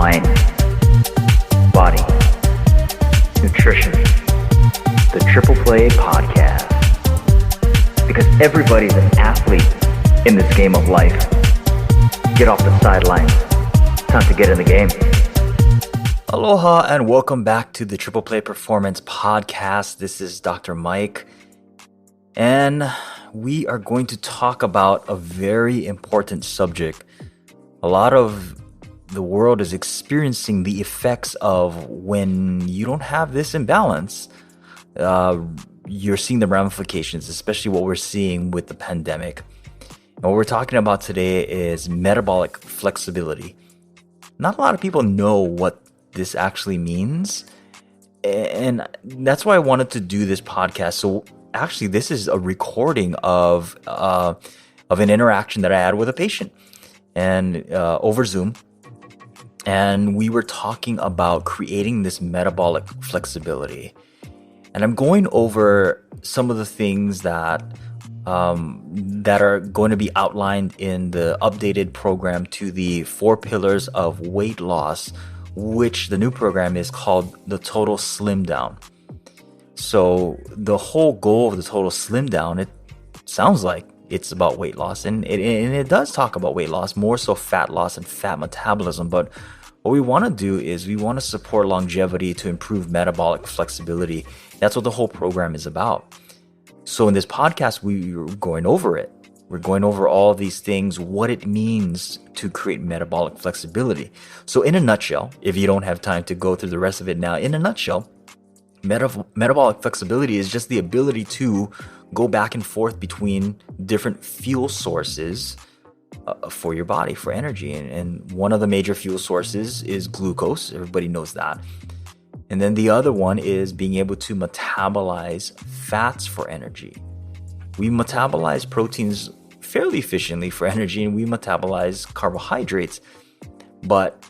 mind, body, nutrition, the Triple Play Podcast. Because everybody's an athlete in this game of life. Get off the sidelines. Time to get in the game. Aloha and welcome back to the Triple Play Performance Podcast. This is Dr. Mike. And we are going to talk about a very important subject. A lot of the world is experiencing the effects of when you don't have this imbalance. You're seeing the ramifications, especially what we're seeing with the pandemic. And what we're talking about today is metabolic flexibility. Not a lot of people know what this actually means. And that's why I wanted to do this podcast. So actually, this is a recording of an interaction that I had with a patient and over Zoom. And we were talking about creating this metabolic flexibility. And I'm going over some of the things that are going to be outlined in the updated program to the 4 pillars of weight loss, which the new program is called the Total Slim Down. So the whole goal of the Total Slim Down, it sounds like it's about weight loss, and it does talk about weight loss, more so fat loss and fat metabolism. But what we want to do is we want to support longevity to improve metabolic flexibility. That's what the whole program is about. So in this podcast, we're going over it. We're going over all these things, what it means to create metabolic flexibility. So in a nutshell, if you don't have time to go through the rest of it now, in a nutshell, metabolic flexibility is just the ability to go back and forth between different fuel sources for your body, for energy. And one of the major fuel sources is glucose. Everybody knows that. And then the other one is being able to metabolize fats for energy. We metabolize proteins fairly efficiently for energy, and we metabolize carbohydrates. But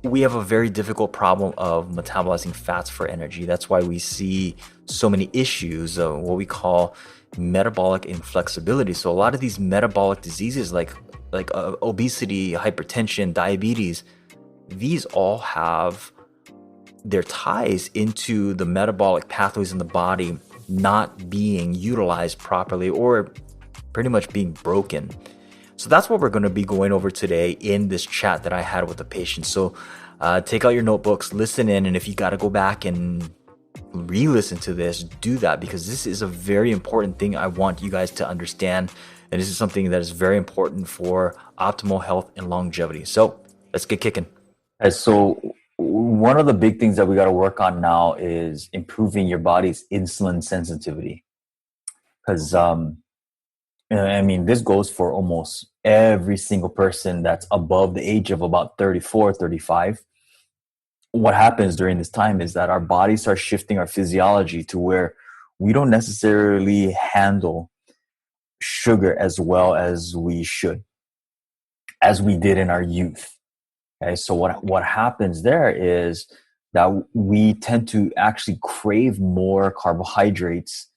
we have a very difficult problem of metabolizing fats for energy. That's why we see so many issues of what we call metabolic inflexibility. So a lot of these metabolic diseases like obesity, hypertension, diabetes, these all have their ties into the metabolic pathways in the body not being utilized properly or pretty much being broken. So that's what we're going to be going over today in this chat that I had with the patient. So take out your notebooks, listen in, and if you got to go back and re-listen to this, do that, because this is a very important thing I want you guys to understand. And this is something that is very important for optimal health and longevity. So let's get kicking. So one of the big things that we got to work on now is improving your body's insulin sensitivity. Because, this goes for almost every single person that's above the age of about 34, 35. What happens during this time is that our bodies start shifting our physiology to where we don't necessarily handle sugar as well as we should, as we did in our youth. Okay, so what happens there is that we tend to actually crave more carbohydrates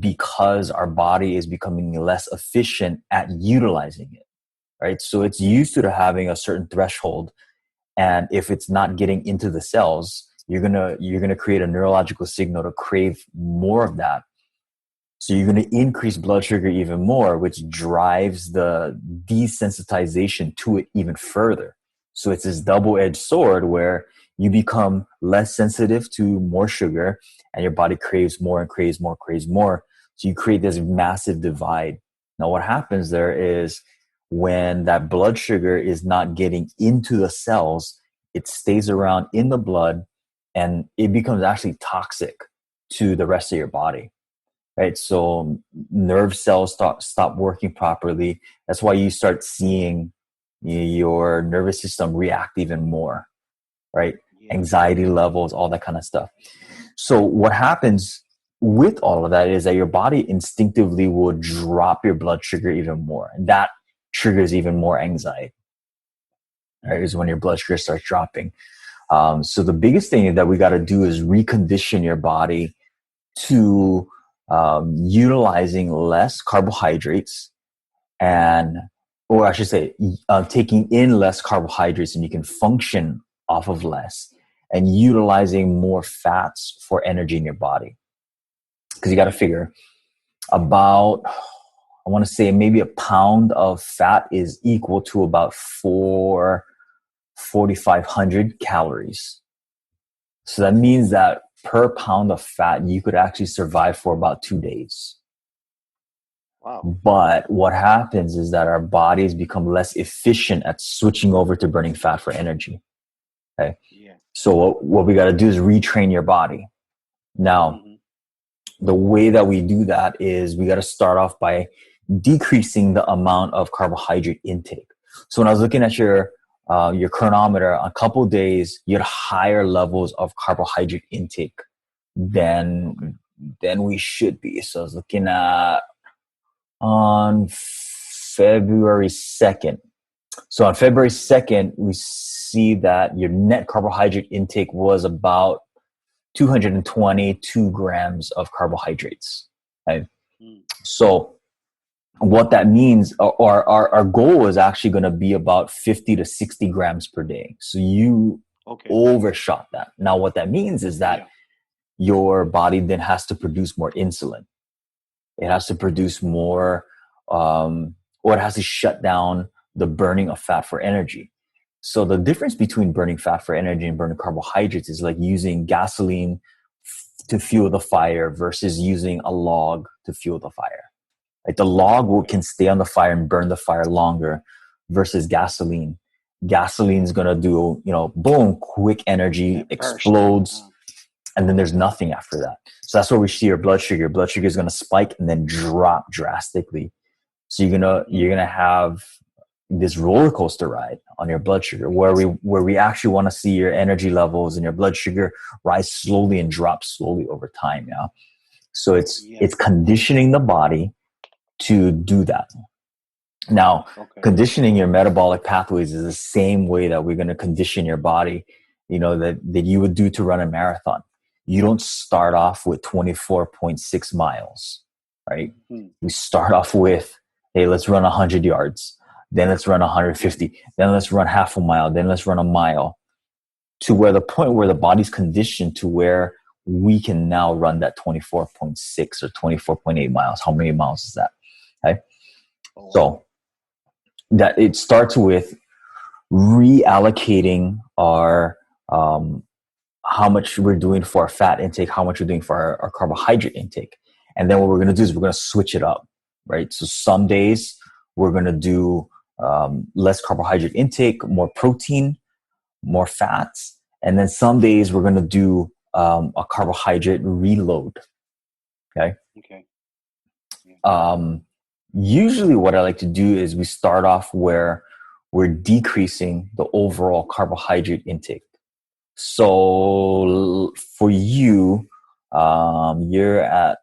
because our body is becoming less efficient at utilizing it, right? So it's used to having a certain threshold, and if it's not getting into the cells, you're gonna create a neurological signal to crave more of that. So you're going to increase blood sugar even more, which drives the desensitization to it even further. So it's this double-edged sword where you become less sensitive to more sugar and your body craves more and craves more, craves more. So you create this massive divide. Now what happens there is when that blood sugar is not getting into the cells, it stays around in the blood and it becomes actually toxic to the rest of your body. Right, so nerve cells stop working properly. That's why you start seeing your nervous system react even more, right? Anxiety levels, all that kind of stuff. So what happens with all of that is that your body instinctively will drop your blood sugar even more. And that triggers even more anxiety, right? Is when your blood sugar starts dropping. So the biggest thing that we got to do is recondition your body to utilizing less carbohydrates taking in less carbohydrates, and you can function off of less and utilizing more fats for energy in your body. Because you got to figure about, I want to say maybe a pound of fat is equal to about 4,500 calories. So that means that per pound of fat, you could actually survive for about 2 days. Wow. But what happens is that our bodies become less efficient at switching over to burning fat for energy. Okay. Yeah. So what we got to do is retrain your body. Now, the way that we do that is we got to start off by decreasing the amount of carbohydrate intake. So when I was looking at your chronometer, a couple of days, you had higher levels of carbohydrate intake than we should be. So I was looking at on February 2nd. So on February 2nd, we see that your net carbohydrate intake was about 222 grams of carbohydrates. Right? So what that means, or our goal is actually going to be about 50 to 60 grams per day. So you overshot that. Now, what that means is that your body then has to produce more insulin. It has to produce more, or it has to shut down the burning of fat for energy. So the difference between burning fat for energy and burning carbohydrates is like using gasoline to fuel the fire versus using a log to fuel the fire. Like the log can stay on the fire and burn the fire longer versus gasoline. Gasoline is going to do, boom, quick energy, explodes, and then there's nothing after that. So that's where we see your blood sugar. Your blood sugar is going to spike and then drop drastically. So you're gonna have this roller coaster ride on your blood sugar, where we actually want to see your energy levels and your blood sugar rise slowly and drop slowly over time. Yeah. So it's conditioning the body to do that. Now, conditioning your metabolic pathways is the same way that we're going to condition your body, that you would do to run a marathon. You don't start off with 24.6 miles, right? We start off with, hey, let's run 100 yards. Then let's run 150. Then let's run half a mile. Then let's run a mile, to where the point where the body's conditioned to where we can now run that 24.6 or 24.8 miles. How many miles is that? Okay. So that it starts with reallocating our, how much we're doing for our fat intake, how much we're doing for our carbohydrate intake. And then what we're going to do is we're going to switch it up, right? So some days we're going to do less carbohydrate intake, more protein, more fats. And then some days we're going to do a carbohydrate reload. Okay. Usually what I like to do is we start off where we're decreasing the overall carbohydrate intake. So for you, you're at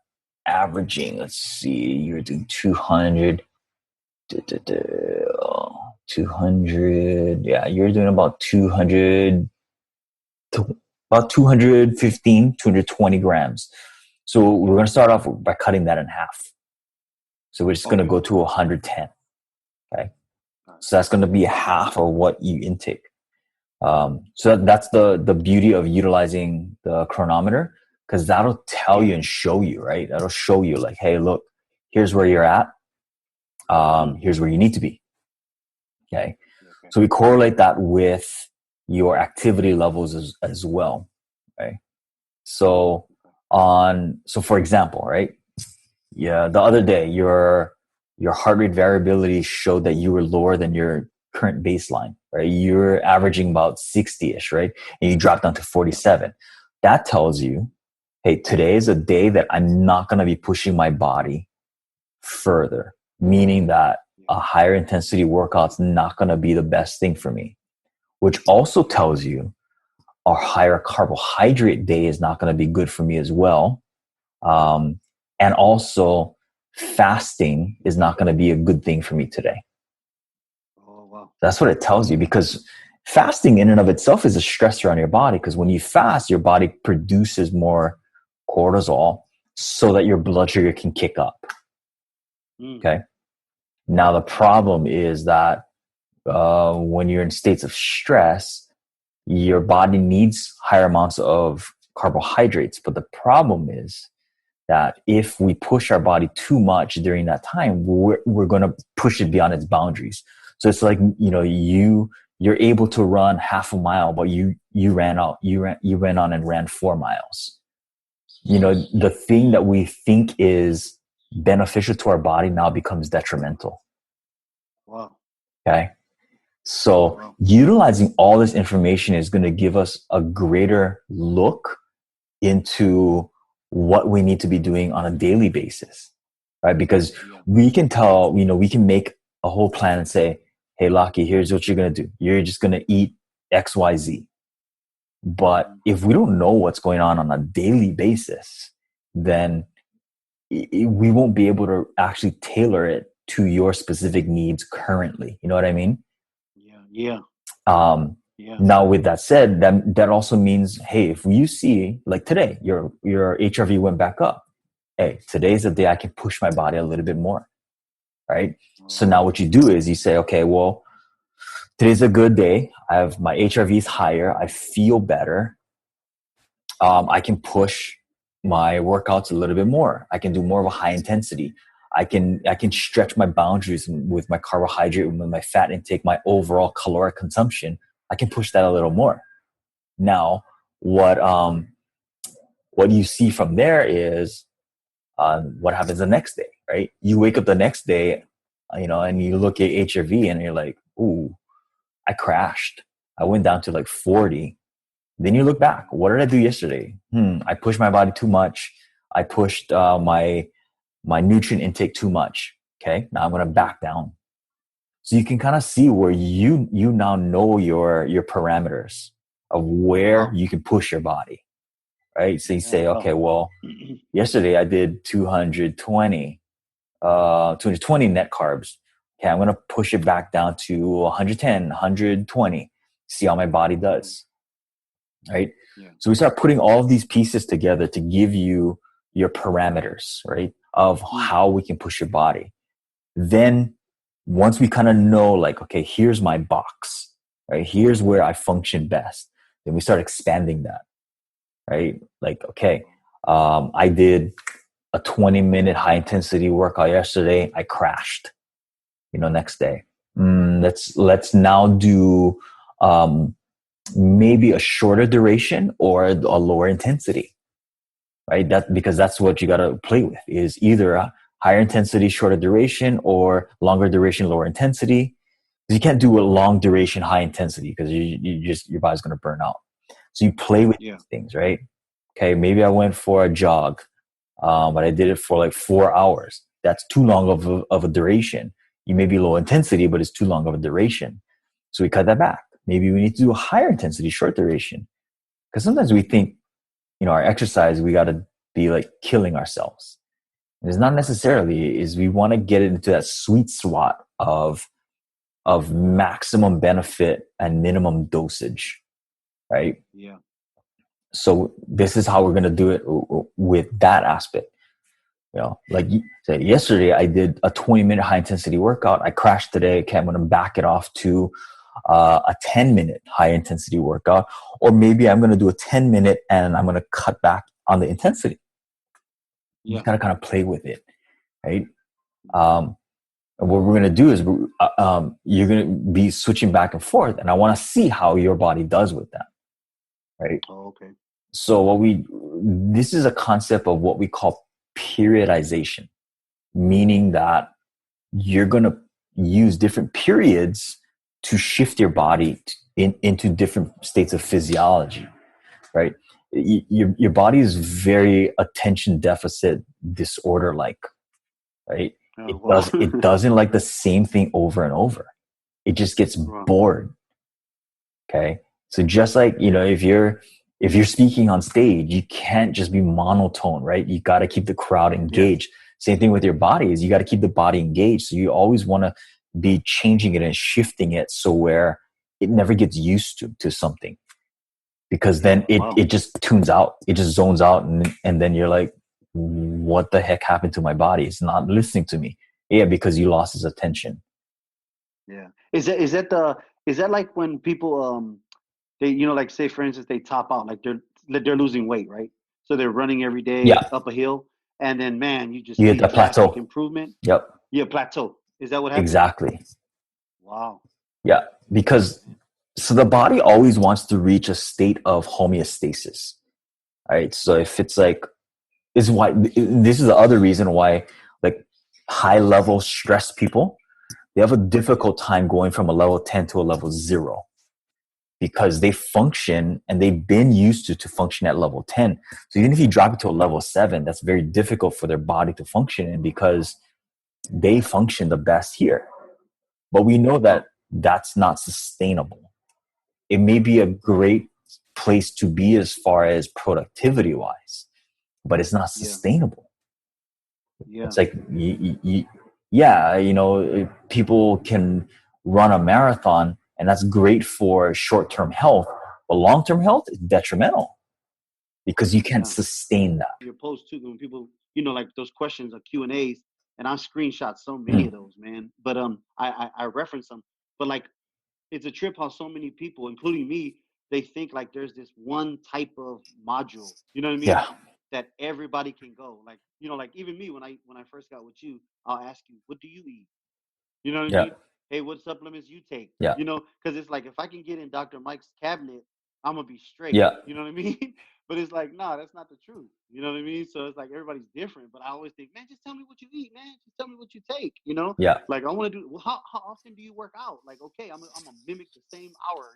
averaging, let's see, you're doing 200, you're doing about 215, 220 grams. So we're going to start off by cutting that in half. So we're just going to go to 110. Okay. So that's going to be half of what you intake. So that's the beauty of utilizing the chronometer, because that'll tell you and show you, right? That'll show you like, hey, look, here's where you're at. Here's where you need to be. Okay. So we correlate that with your activity levels as well. Right. So for example, right? Yeah. The other day, your heart rate variability showed that you were lower than your current baseline, right? You're averaging about 60-ish, right? And you dropped down to 47. That tells you, hey, today is a day that I'm not going to be pushing my body further, meaning that a higher intensity workout's not going to be the best thing for me, which also tells you a higher carbohydrate day is not going to be good for me as well. And also fasting is not going to be a good thing for me today. That's what it tells you, because fasting in and of itself is a stressor on your body, because when you fast, your body produces more cortisol so that your blood sugar can kick up. Okay. Now, the problem is that when you're in states of stress, your body needs higher amounts of carbohydrates. But the problem is that if we push our body too much during that time, we're going to push it beyond its boundaries. So it's like, you're able to run half a mile, but you ran on and ran 4 miles. The thing that we think is beneficial to our body now becomes detrimental. Wow. Okay. So utilizing all this information is going to give us a greater look into what we need to be doing on a daily basis, right? Because we can tell, we can make a whole plan and say, hey, Lockie, here's what you're going to do. You're just going to eat X, Y, Z. But if we don't know what's going on a daily basis, then we won't be able to actually tailor it to your specific needs currently. You know what I mean? Yeah. Now, with that said, that also means, hey, if you see, like today, your HRV went back up. Hey, today's the day I can push my body a little bit more, right? So now what you do is you say, okay, well, today's a good day. My HRV is higher. I feel better. I can push my workouts a little bit more. I can do more of a high intensity. I can stretch my boundaries with my carbohydrate, with my fat intake, my overall caloric consumption. I can push that a little more. Now, what you see from there is what happens the next day, right? You wake up the next day, and you look at HRV and you're like, ooh, I crashed. I went down to like 40. Then you look back. What did I do yesterday? I pushed my body too much. I pushed my nutrient intake too much. Okay, now I'm going to back down. So you can kind of see where you now know your parameters of where you can push your body, right? So you say, okay, well, yesterday I did 220 net carbs. Okay, I'm going to push it back down to 110, 120, see how my body does, right? Yeah. So we start putting all of these pieces together to give you your parameters, right, of how we can push your body. Then once we kind of know, like, okay, here's my box, right? Here's where I function best. Then we start expanding that, right? Like, okay, I did a 20-minute high intensity workout yesterday. I crashed, next day. Let's now do maybe a shorter duration or a lower intensity, right? Because that's what you got to play with, is either a higher intensity, shorter duration, or longer duration, lower intensity. You can't do a long duration, high intensity, because your body's going to burn out. So you play with these things, right? Okay, maybe I went for a jog, but I did it for like 4 hours. That's too long of a duration. You may be low intensity, but it's too long of a duration. So we cut that back. Maybe we need to do a higher intensity, short duration. Because sometimes we think, our exercise, we got to be like killing ourselves. And it's not necessarily. Is we want to get into that sweet spot of maximum benefit and minimum dosage, right? Yeah. So this is how we're going to do it with that aspect. Like you said, yesterday I did a 20-minute high intensity workout. I crashed today. Okay, I'm going to back it off to a 10-minute high intensity workout, or maybe I'm going to do a 10-minute and I'm going to cut back on the intensity. You got to kind of play with it, right? And what we're going to do is you're going to be switching back and forth, and I want to see how your body does with that, right? Oh, okay. So this is a concept of what we call periodization, meaning that you're going to use different periods to shift your body into different states of physiology, right? Your body is very attention deficit disorder like, right? It doesn't like the same thing over and over. It just gets bored. Okay. So just like, if you're speaking on stage, you can't just be monotone, right? You got to keep the crowd engaged. Yeah. Same thing with your body, is you got to keep the body engaged. So you always want to be changing it and shifting it so where it never gets used to something, because then it just tunes out. It just zones out. And then you're like, what the heck happened to my body? It's not listening to me. Yeah. Because you lost its attention. Yeah. Is that like when people, they, like say for instance, they top out, like they're losing weight, right? So they're running every day Yeah, up a hill, and then man, you just you hit see the drastic plateau. improvement. Yep, Yeah, plateau. Is that what happens? exactly. Wow. Yeah, because so the body always wants to reach a state of homeostasis, right? So if it's like, is why this is the other reason why like high level stress people, they have a difficult time going from a level 10 to a level 0 because they function and they've been used to function at level 10. So even if you drop it to a level 7, that's very difficult for their body to function in because they function the best here. But we know that that's not sustainable. It may be a great place to be as far as productivity wise, but it's not Yeah. sustainable. Yeah. It's like, yeah, people can run a marathon and that's great for short-term health, but long-term health is detrimental because you can't Yeah. sustain that. Your post too, when people, like those questions or Q&As, and I screenshot so many Mm. of those, man. But I reference them. But like, it's a trip how so many people, including me, they think like there's this one type of module, you know what I mean, Yeah, that everybody can go. Like, like even me, when I first got with you, I'll ask you, what do you eat? You know what I yeah, mean? Hey, what supplements you take? yeah, Because it's like if I can get in Dr. Mike's cabinet, I'm gonna be straight. yeah, You know what I mean? But it's like, nah, that's not the truth. You know what I mean? So it's like everybody's different. But I always think, man, just tell me what you eat, man. Just tell me what you take. yeah. Like I want to do. Well, how often do you work out? Like, okay, I'm gonna mimic the same hour.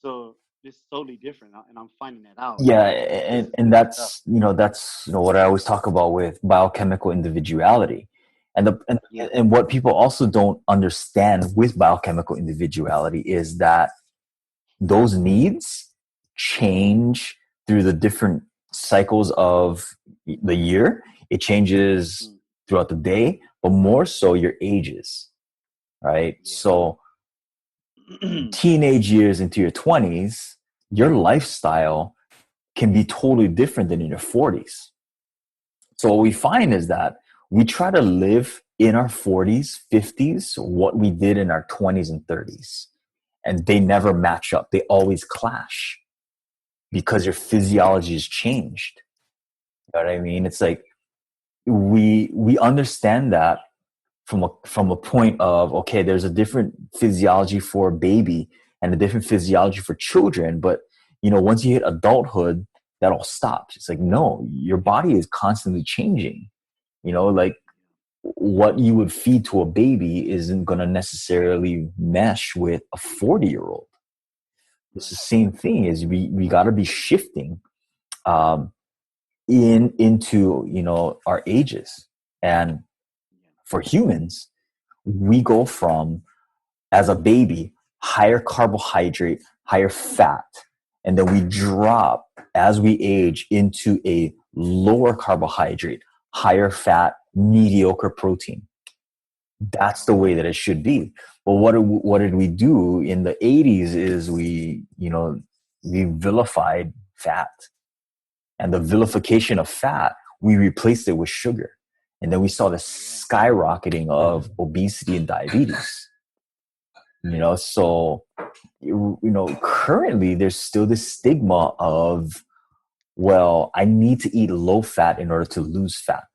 So it's totally different, and I'm finding that out. Yeah, It's and good stuff. that's what I always talk about with biochemical individuality, and Yeah. and what people also don't understand with biochemical individuality is that those needs change through the different cycles of the year. It changes Mm. throughout the day, but more so your ages, right? Yeah. So teenage years into your 20s, your lifestyle can be totally different than in your 40s. So what we find is that we try to live in our 40s, 50s, what we did in our 20s and 30s. And they never match up. They always clash because your physiology has changed. You know what I mean? It's like we understand that from a point of, okay, there's a different physiology for a baby and a different physiology for children, but once you hit adulthood, that all stops. It's like, no, your body is constantly changing. Like what you would feed to a baby isn't going to necessarily mesh with a 40-year-old. It's Right. the same thing. Is we got to be shifting um, into our ages. And Yeah. for humans, we go from, as a baby, higher carbohydrate, higher fat, and then we drop as we age into a lower carbohydrate, higher fat, mediocre protein. That's the way that it should be. But what did we do in the 80s is we vilified fat, and the vilification of fat, we replaced it with sugar. And then we saw the Yeah. skyrocketing of obesity and diabetes. So currently there's still this stigma of, well, I need to eat low fat in order to lose fat.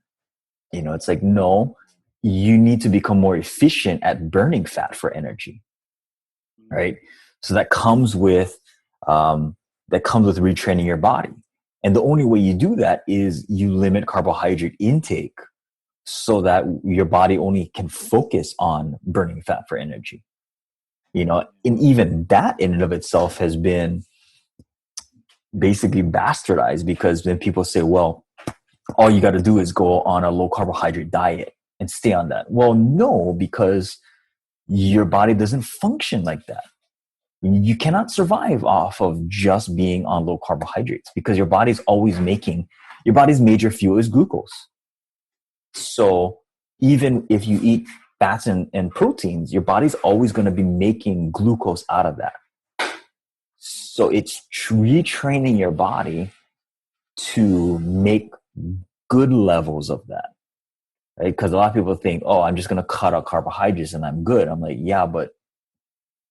It's like, no, you need to become more efficient at burning fat for energy, Mm. right? So that comes with retraining your body. And the only way you do that is you limit carbohydrate intake so that your body only can focus on burning fat for energy. And even that in and of itself has been basically bastardized, because then people say, well, all you got to do is go on a low carbohydrate diet and stay on that. Well, no, because your body doesn't function like that. You cannot survive off of just being on low carbohydrates, because your body's major fuel is glucose. So even if you eat fats and proteins, your body's always going to be making glucose out of that. So it's retraining your body to make good levels of that, right? Because a lot of people think, oh, I'm just going to cut out carbohydrates and I'm good. I'm like, yeah, but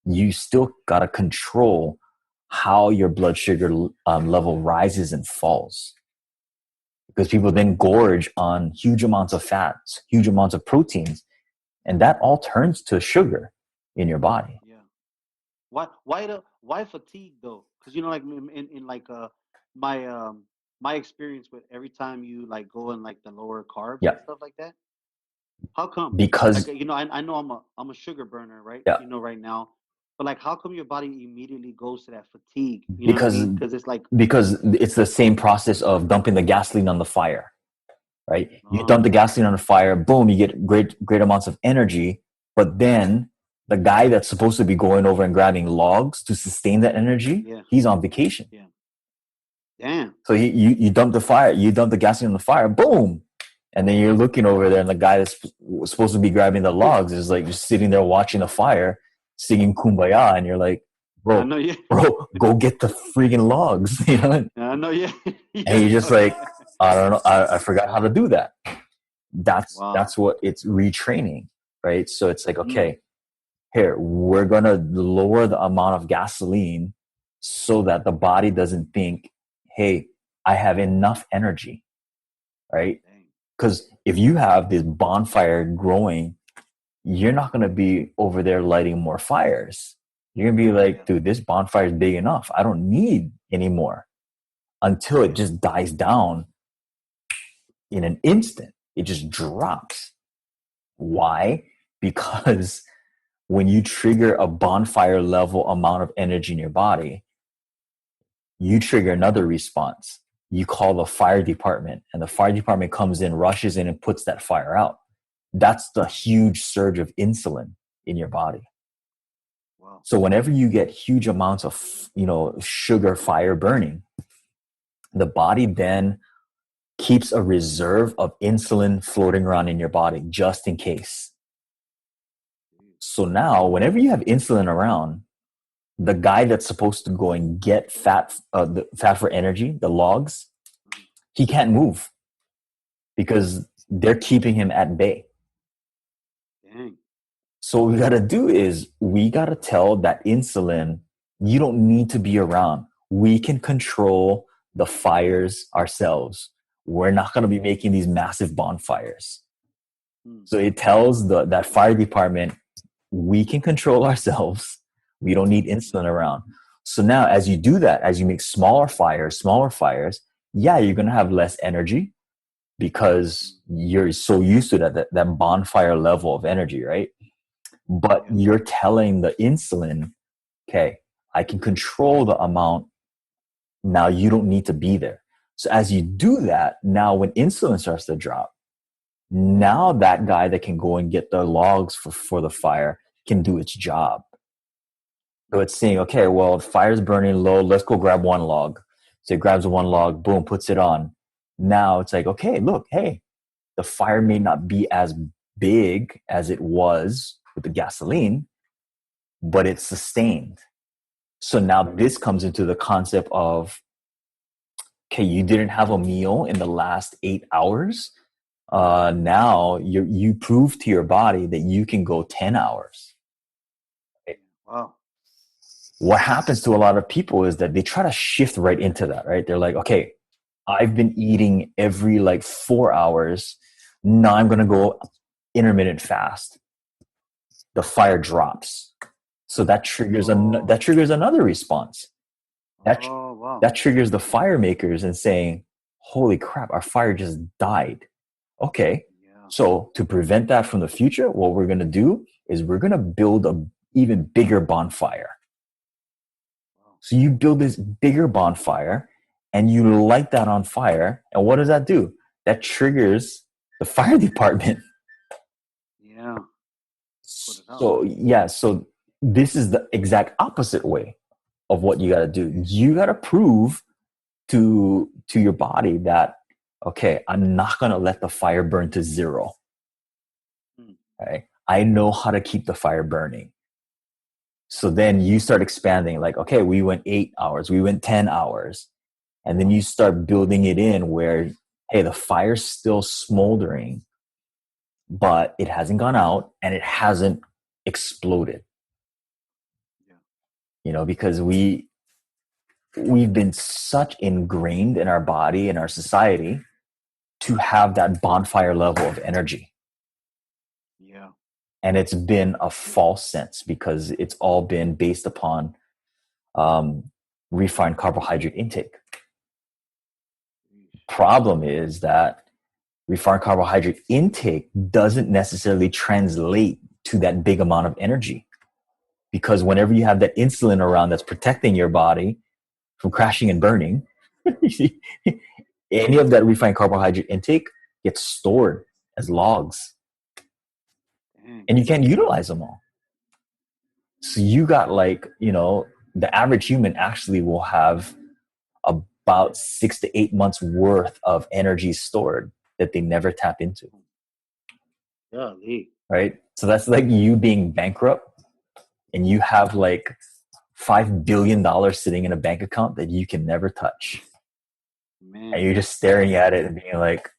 you still got to control how your blood sugar level rises and falls. Because people then gorge on huge amounts of fats, huge amounts of proteins, and that all turns to sugar in your body. Yeah. Why fatigue though? Because like in like my my experience with every time you like go in like the lower carbs Yeah. and stuff like that. How come? Because Like I know I'm a sugar burner, right? yeah, Right now, but like how come your body immediately goes to that fatigue? You know what I because mean? Because it's like, it's the same process of dumping the gasoline on the fire, right? You dump oh the gasoline on the fire, boom, you get great amounts of energy, but then the guy that's supposed to be going over and grabbing logs to sustain that energy, yeah, he's on vacation. yeah, damn, So you dump the gasoline on the fire, boom, and then you're looking over there, and the guy that's supposed to be grabbing the logs is like just sitting there watching the fire, singing "Kumbaya," and you're like, I bro, know, yeah, go get the freaking logs, you know? I know, yeah, And yeah, you're just no, like, yeah. I don't know, I forgot how to do that. Wow, That's what it's retraining, right? So it's like, mm, okay, here we're gonna lower the amount of gasoline so that the body doesn't think, hey, I have enough energy, right? dang, Because if you have this bonfire growing, you're not going to be over there lighting more fires. You're going to be like, yeah, dude, this bonfire is big enough. I don't need any more until it yeah, just dies down in an instant. It just drops. Why? Because when you trigger a bonfire level amount of energy in your body, you trigger another response. You call the fire department, and the fire department comes in, rushes in, and puts that fire out. That's the huge surge of insulin in your body. wow, So whenever you get huge amounts of, sugar fire burning, the body then keeps a reserve of insulin floating around in your body just in case. So now whenever you have insulin around, the guy that's supposed to go and get the fat for energy, the logs, he can't move because they're keeping him at bay. dang, So what we got to do is we got to tell that insulin, you don't need to be around. We can control the fires ourselves. We're not going to be making these massive bonfires. mm, So it tells that fire department, we can control ourselves. We don't need insulin around. So now as you do that, as you make smaller fires, yeah, you're going to have less energy because you're so used to that bonfire level of energy, right? But yeah, you're telling the insulin, okay, I can control the amount. Now you don't need to be there. So as you do that, now when insulin starts to drop, now that guy that can go and get the logs for the fire can do its job. So it's saying, okay, well, the fire's burning low. Let's go grab one log. So it grabs one log, boom, puts it on. Now it's like, okay, look, hey, the fire may not be as big as it was with the gasoline, but it's sustained. So now this comes into the concept of, okay, you didn't have a meal in the last 8 hours. Now you prove to your body that you can go 10 hours. wow, What happens to a lot of people is that they try to shift right into that, right? They're like, okay, I've been eating every like 4 hours. Now I'm going to go intermittent fast. The fire drops. So that triggers oh, another response. That oh, wow, that triggers the fire makers and saying, holy crap, our fire just died. Okay. yeah, So to prevent that from the future, what we're going to do is we're going to build a even bigger bonfire. wow, So you build this bigger bonfire and you light that on fire. And what does that do? That triggers the fire department. yeah, put it out, So yeah, so this is the exact opposite way of what you got to do. You got to prove to your body that, okay, I'm not going to let the fire burn to zero. mm, Right? I know how to keep the fire burning. So then you start expanding, like, okay, we went 8 hours, we went 10 hours. And then you start building it in where, hey, the fire's still smoldering, but it hasn't gone out and it hasn't exploded. yeah, Because we we've been such ingrained in our body and our society to have that bonfire level of energy. Yeah. And it's been a false sense because it's all been based upon refined carbohydrate intake. Problem is that refined carbohydrate intake doesn't necessarily translate to that big amount of energy, because whenever you have that insulin around that's protecting your body from crashing and burning, any of that refined carbohydrate intake gets stored as logs. Dang. And you can't utilize them all. So you got the average human actually will have about 6 to 8 months worth of energy stored that they never tap into. Golly. Right? So that's like you being bankrupt and you have like $5 billion sitting in a bank account that you can never touch. Man. And you're just staring at it and being like,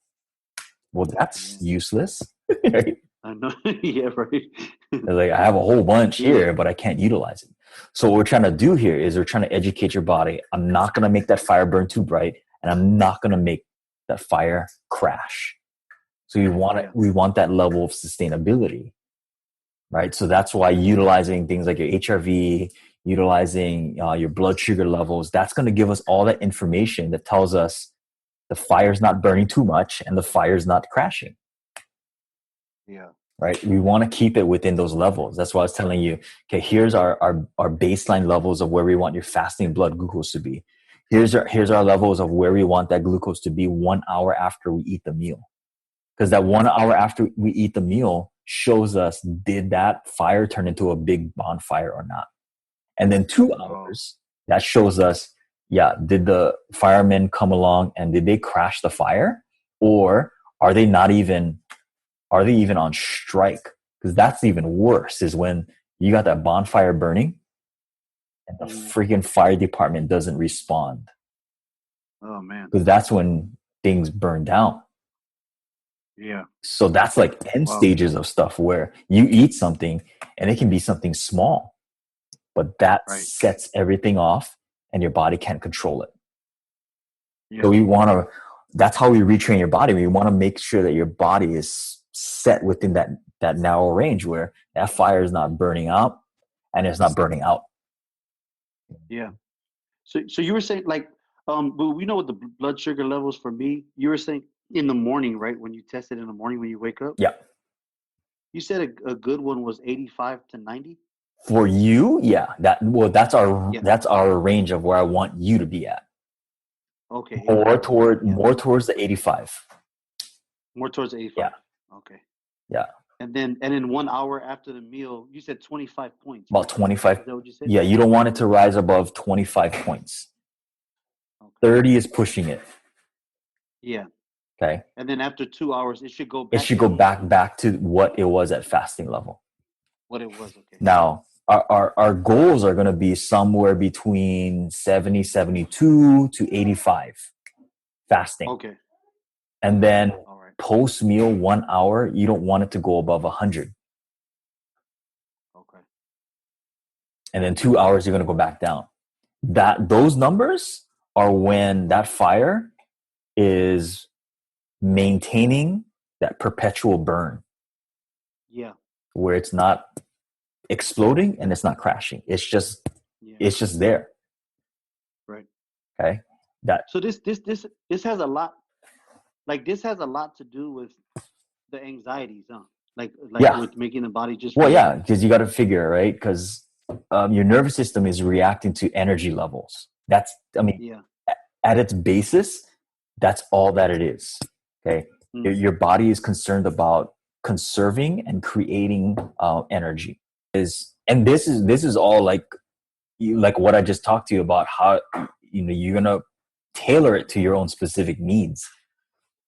well, that's useless. Right? I know. Yeah, right. Like, I have a whole bunch here, but I can't utilize it. So what we're trying to do here is we're trying to educate your body. I'm not going to make that fire burn too bright, and I'm not going to make that fire crash. So we want that level of sustainability, right? So that's why utilizing things like your HRV, utilizing your blood sugar levels, that's going to give us all that information that tells us the fire's not burning too much and the fire's not crashing. Yeah. Right. We want to keep it within those levels. That's why I was telling you, okay, here's our baseline levels of where we want your fasting blood glucose to be. Here's our levels of where we want that glucose to be 1 hour after we eat the meal. Because that 1 hour after we eat the meal shows us, did that fire turn into a big bonfire or not? And then 2 hours, that shows us, did the firemen come along and did they crash the fire? Or are they even on strike? Because that's even worse, is when you got that bonfire burning and the freaking fire department doesn't respond. Oh, man. Because that's when things burn down. Yeah. So that's like end stages of stuff where you eat something and it can be something small, but that sets everything off and your body can't control it. Yeah. So that's how we retrain your body. We want to make sure that your body is set within that narrow range where that fire is not burning out and it's not burning out. Yeah. So you were saying but we know what the blood sugar levels for me, you were saying in the morning, right? When you test it in the morning when you wake up? Yeah. You said a good one was 85 to 90? For you? Yeah. That's our range of where I want you to be at. Okay. More towards the 85. More towards the 85. Yeah. Okay. Yeah. And then 1 hour after the meal, you said 25 points. About 25. Is that what you said? Yeah, you don't want it to rise above 25 points. Okay. 30 is pushing it. Yeah. Okay. And then after 2 hours, it should go back. It should go back to what it was at fasting level. What it was, okay. Now, our goals are going to be somewhere between 72 to 85 fasting. Okay. And then post meal 1 hour, you don't want it to go above 100. Okay. And then 2 hours, you're going to go back down. Those numbers are when that fire is maintaining that perpetual burn. Yeah. Where it's not exploding and it's not crashing. It's just there. Right. Okay. So this has a lot. Like this has a lot to do with the anxieties, huh? Like with making the body just. Well, yeah, because you got to figure, right? Because your nervous system is reacting to energy levels. At its basis, that's all that it is. Okay. Your body is concerned about conserving and creating energy. This is all like what I just talked to you about, how you're gonna tailor it to your own specific needs.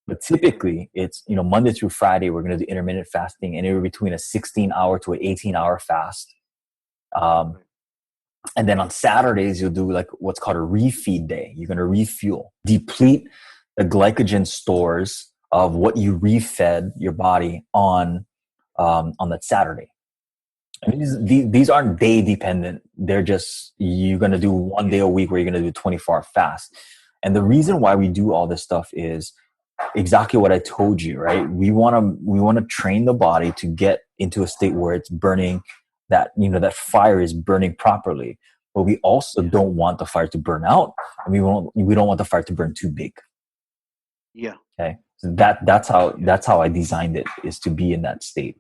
But typically, it's Monday through Friday we're gonna do intermittent fasting, anywhere between a 16-hour to an 18-hour fast. And then on Saturdays you'll do like what's called a refeed day. You're gonna refuel, deplete the glycogen stores of what you refed your body on that Saturday. I mean, these aren't day dependent you're going to do 1 day a week where you're going to do a 24-hour fast. And the reason why we do all this stuff is exactly what I told you, right? We want to train the body to get into a state where it's burning, that, that fire is burning properly. But we also don't want the fire to burn out, and we don't want the fire to burn too big. Yeah. Okay. So that's how I designed it, is to be in that state.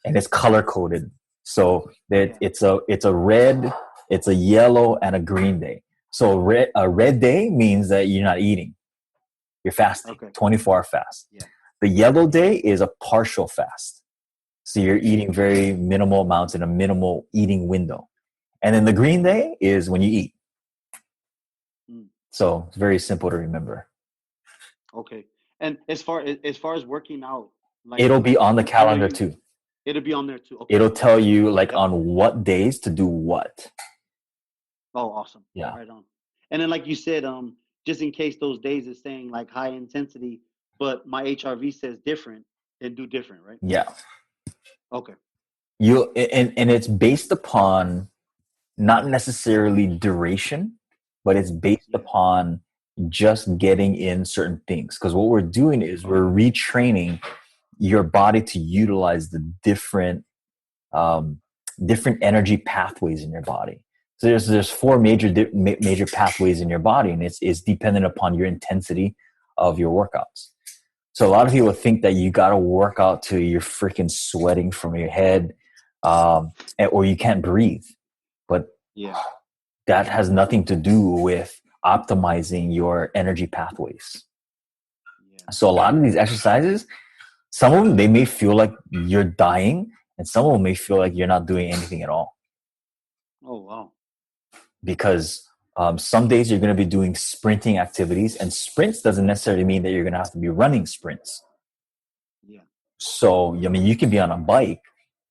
And it's color coded. So that it's a red, it's a yellow, and a green day. So a red day means that you're not eating. You're fasting, 24-hour fast. Yeah. The yellow day is a partial fast. So you're eating very minimal amounts in a minimal eating window. And then the green day is when you eat. So it's very simple to remember. Okay. And as far as working out, like, it'll be on the calendar too. It'll be on there too. Okay. It'll tell you on what days to do what. Oh, awesome. Yeah. Right on. And then, like you said, just in case those days is saying like high intensity, but my HRV says different, then do different, right? Yeah. Okay. And it's based upon not necessarily duration, but it's based upon just getting in certain things. Because what we're doing is we're retraining your body to utilize the different energy pathways in your body. So there's four major pathways in your body, and it's dependent upon your intensity of your workouts. So a lot of people think that you got to work out till you're freaking sweating from your head, or you can't breathe. But that has nothing to do with optimizing your energy pathways. So a lot of these exercises, some of them, they may feel like you're dying, and some of them may feel like you're not doing anything at all. Oh, wow. Because some days you're going to be doing sprinting activities, and sprints doesn't necessarily mean that you're going to have to be running sprints. Yeah. So, I mean, you can be on a bike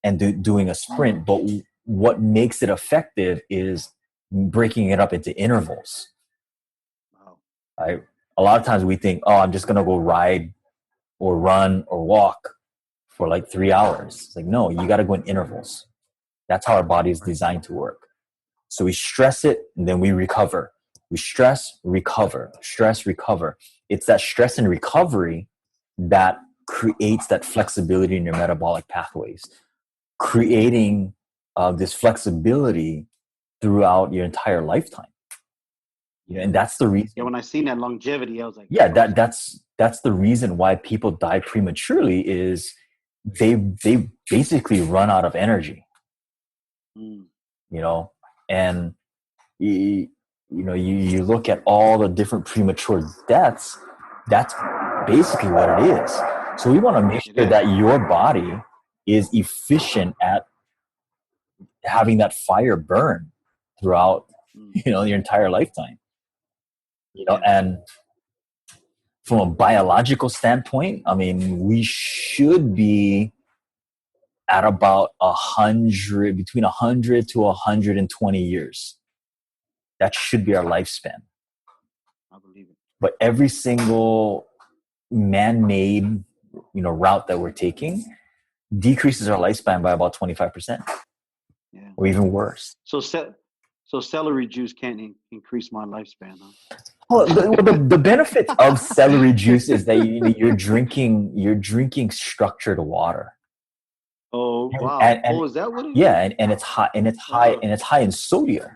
and doing a sprint, but what makes it effective is breaking it up into intervals. Wow. Right? A lot of times we think, oh, I'm just going to go ride or run or walk for like 3 hours. It's like, no, you got to go in intervals. That's how our body is designed to work. So we stress it and then we recover. We stress, recover, stress, recover. It's that stress and recovery that creates that flexibility in your metabolic pathways, creating this flexibility throughout your entire lifetime. And that's the reason. Yeah, when I seen that longevity, I was like, yeah, that's the reason why people die prematurely, is they basically run out of energy. And you look at all the different premature deaths, that's basically what it is. So we want to make sure that your body is efficient at having that fire burn throughout, your entire lifetime. And from a biological standpoint, I mean, we should be at about 100, between 100 to 120 years. That should be our lifespan. I believe it. But every single man-made, route that we're taking decreases our lifespan by about 25%, or even worse. So celery juice can't increase my lifespan, huh? Well, the benefit of celery juice is that you're drinking structured water. Oh, wow! And is that what it is? Yeah, and it's high in sodium.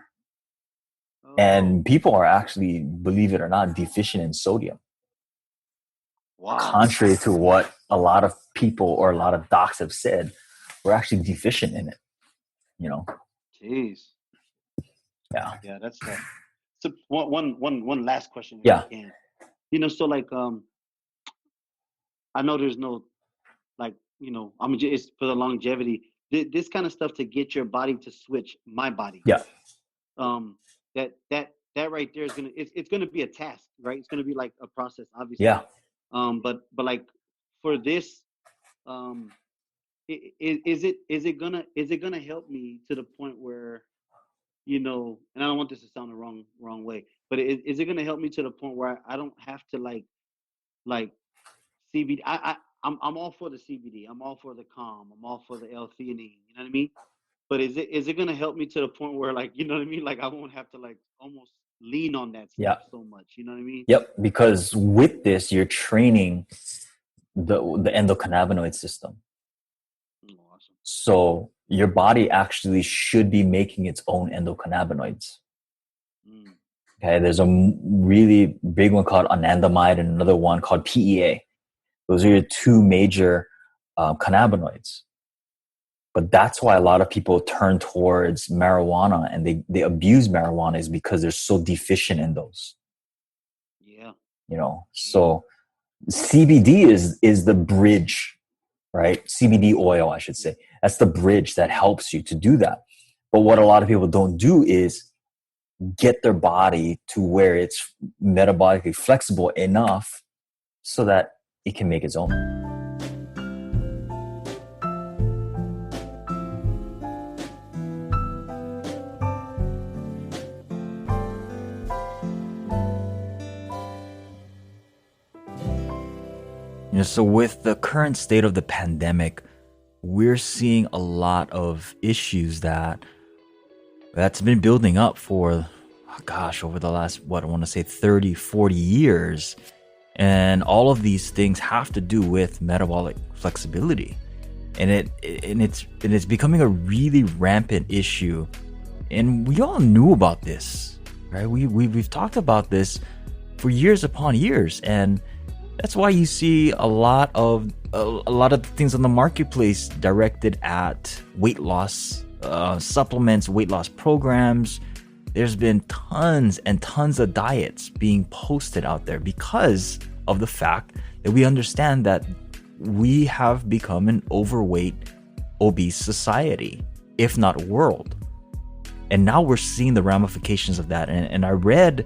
And people are actually, believe it or not, deficient in sodium. Wow. Contrary to what a lot of people or a lot of docs have said, we're actually deficient in it. Jeez. Yeah. Yeah, that's tough. So one last question. Yeah. So like I know there's no like it's for the longevity. This kind of stuff to get your body to switch my body. Yeah. That right there is it's gonna be a task, right? It's gonna be like a process, obviously. Yeah. But like for this, is it gonna help me to the point where, and I don't want this to sound the wrong way, but is it gonna help me to the point where I don't have to like CBD? I'm all for the CBD. I'm all for the calm. I'm all for the L-theanine. You know what I mean? But is it gonna help me to the point where, like, you know what I mean? Like I won't have to like almost lean on that Yeah. stuff so much. You know what I mean? Yep. Because with this, you're training the endocannabinoid system. Oh, awesome. So your body actually should be making its own endocannabinoids. Mm. Okay. There's a really big one called anandamide and another one called PEA. Those are your two major cannabinoids. But that's why a lot of people turn towards marijuana and they abuse marijuana, is because they're so deficient in those. Yeah. So CBD is the bridge, right? CBD oil, I should say. That's the bridge that helps you to do that. But what a lot of people don't do is get their body to where it's metabolically flexible enough so that it can make its own. So with the current state of the pandemic, we're seeing a lot of issues that's been building up for, over the last, I want to say 30, 40 years. And all of these things have to do with metabolic flexibility. And it's becoming a really rampant issue. And we all knew about this, right? We've talked about this for years upon years. And that's why you see a lot of things on the marketplace directed at weight loss supplements, weight loss programs. There's been tons and tons of diets being posted out there because of the fact that we understand that we have become an overweight, obese society, if not world. And now we're seeing the ramifications of that. And I read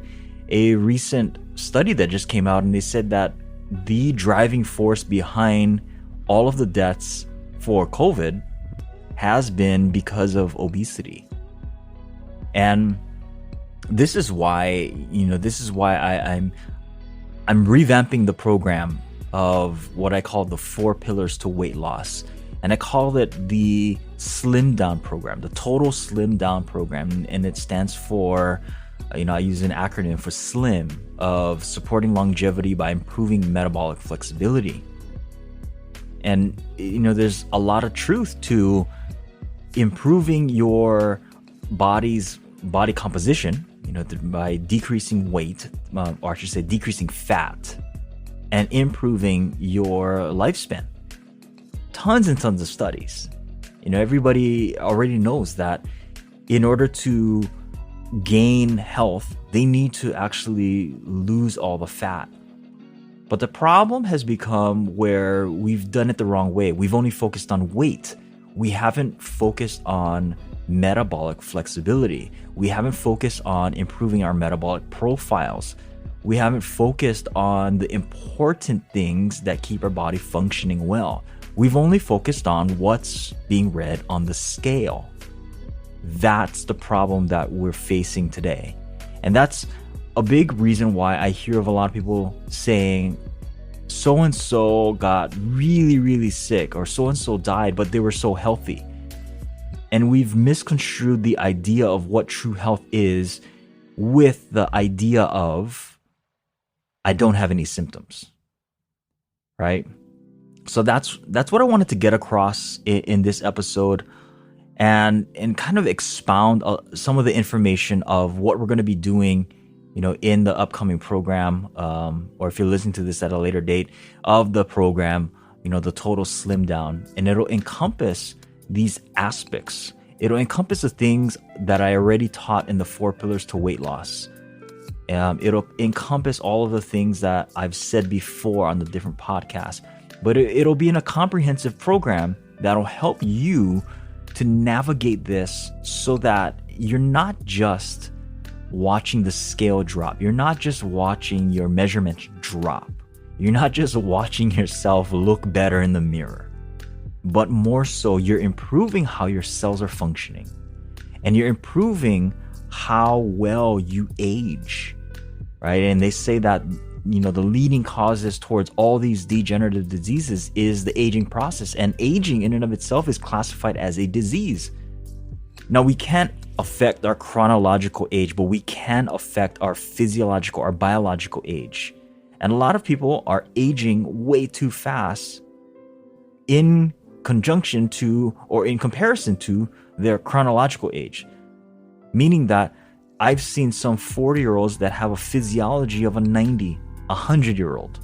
a recent study that just came out, and they said that the driving force behind all of the deaths for COVID has been because of obesity. And this is why, I'm revamping the program of what I call the 4 pillars to weight loss. And I call it the Slim Down program, the Total Slim Down program. And it stands for, I use an acronym for SLIM, of supporting longevity by improving metabolic flexibility. And, there's a lot of truth to improving your body's body composition, by decreasing weight, or I should say decreasing fat, and improving your lifespan. Tons and tons of studies. Everybody already knows that in order to gain health, they need to actually lose all the fat. But the problem has become where we've done it the wrong way. We've only focused on weight. We haven't focused on metabolic flexibility. We haven't focused on improving our metabolic profiles. We haven't focused on the important things that keep our body functioning well. We've only focused on what's being read on the scale. That's the problem that we're facing today. And that's a big reason why I hear of a lot of people saying so-and-so got really, really sick, or so-and-so died, but they were so healthy. And we've misconstrued the idea of what true health is with the idea of, I don't have any symptoms, right? So that's what I wanted to get across in this episode, and kind of expound some of the information of what we're going to be doing, in the upcoming program, or if you're listening to this at a later date of the program, the Total Slim Down. And it'll encompass these aspects. It'll encompass the things that I already taught in the 4 pillars to weight loss. It'll encompass all of the things that I've said before on the different podcasts. But it'll be in a comprehensive program that'll help you to navigate this so that you're not just watching the scale drop. You're not just watching your measurements drop. You're not just watching yourself look better in the mirror. But more so, you're improving how your cells are functioning. And you're improving how well you age, right? And they say that, the leading causes towards all these degenerative diseases is the aging process. And aging in and of itself is classified as a disease. Now, we can't affect our chronological age, but we can affect our physiological, our biological age. And a lot of people are aging way too fast in conjunction to, or in comparison to, their chronological age. Meaning that I've seen some 40-year-olds that have a physiology of a 90, 100-year-old.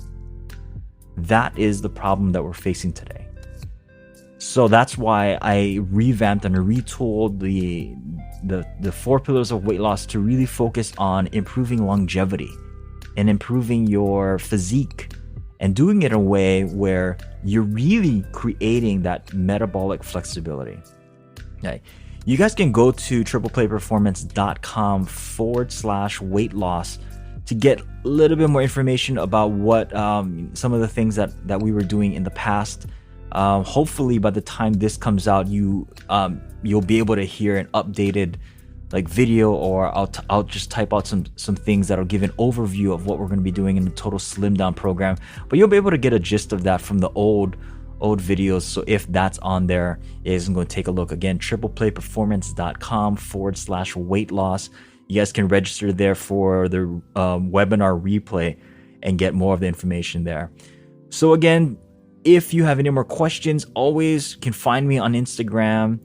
That is the problem that we're facing today. So that's why I revamped and retooled the 4 pillars of weight loss to really focus on improving longevity and improving your physique, and doing it in a way where you're really creating that metabolic flexibility. Okay. You guys can go to tripleplayperformance.com/weight loss to get a little bit more information about what some of the things that we were doing in the past. Hopefully by the time this comes out, you'll be able to hear an updated video, or I'll just type out some things that'll give an overview of what we're going to be doing in the total slim down program. But you'll be able to get a gist of that from the old videos. So if that's on there, I'm going to take a look. Again, tripleplayperformance.com/weight loss. You guys can register there for the webinar replay and get more of the information there. So again, if you have any more questions, always can find me on Instagram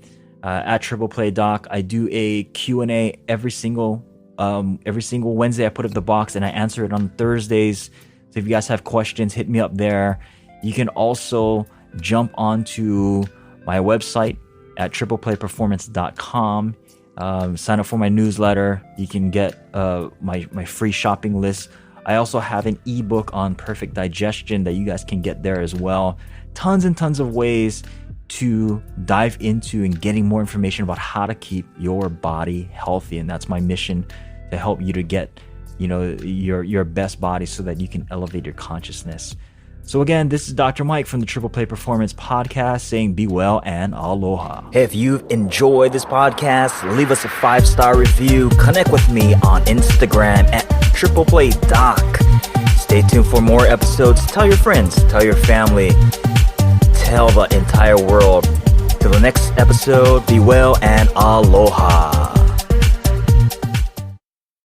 at tripleplaydoc. I do a Q&A every single Wednesday. I put up the box and I answer it on Thursdays. So if you guys have questions, hit me up there. You can also jump onto my website at tripleplayperformance.com. Sign up for my newsletter. You can get my free shopping list. I also have an ebook on perfect digestion that you guys can get there as well. Tons and tons of ways to dive into and getting more information about how to keep your body healthy. And that's my mission, to help you to get, your best body so that you can elevate your consciousness. So again, this is Dr. Mike from the Triple Play Performance Podcast saying be well and aloha. Hey, if you've enjoyed this podcast, leave us a 5-star review. Connect with me on Instagram at tripleplaydoc. Stay tuned for more episodes. Tell your friends, tell your family, tell the entire world. Till the next episode, be well and aloha.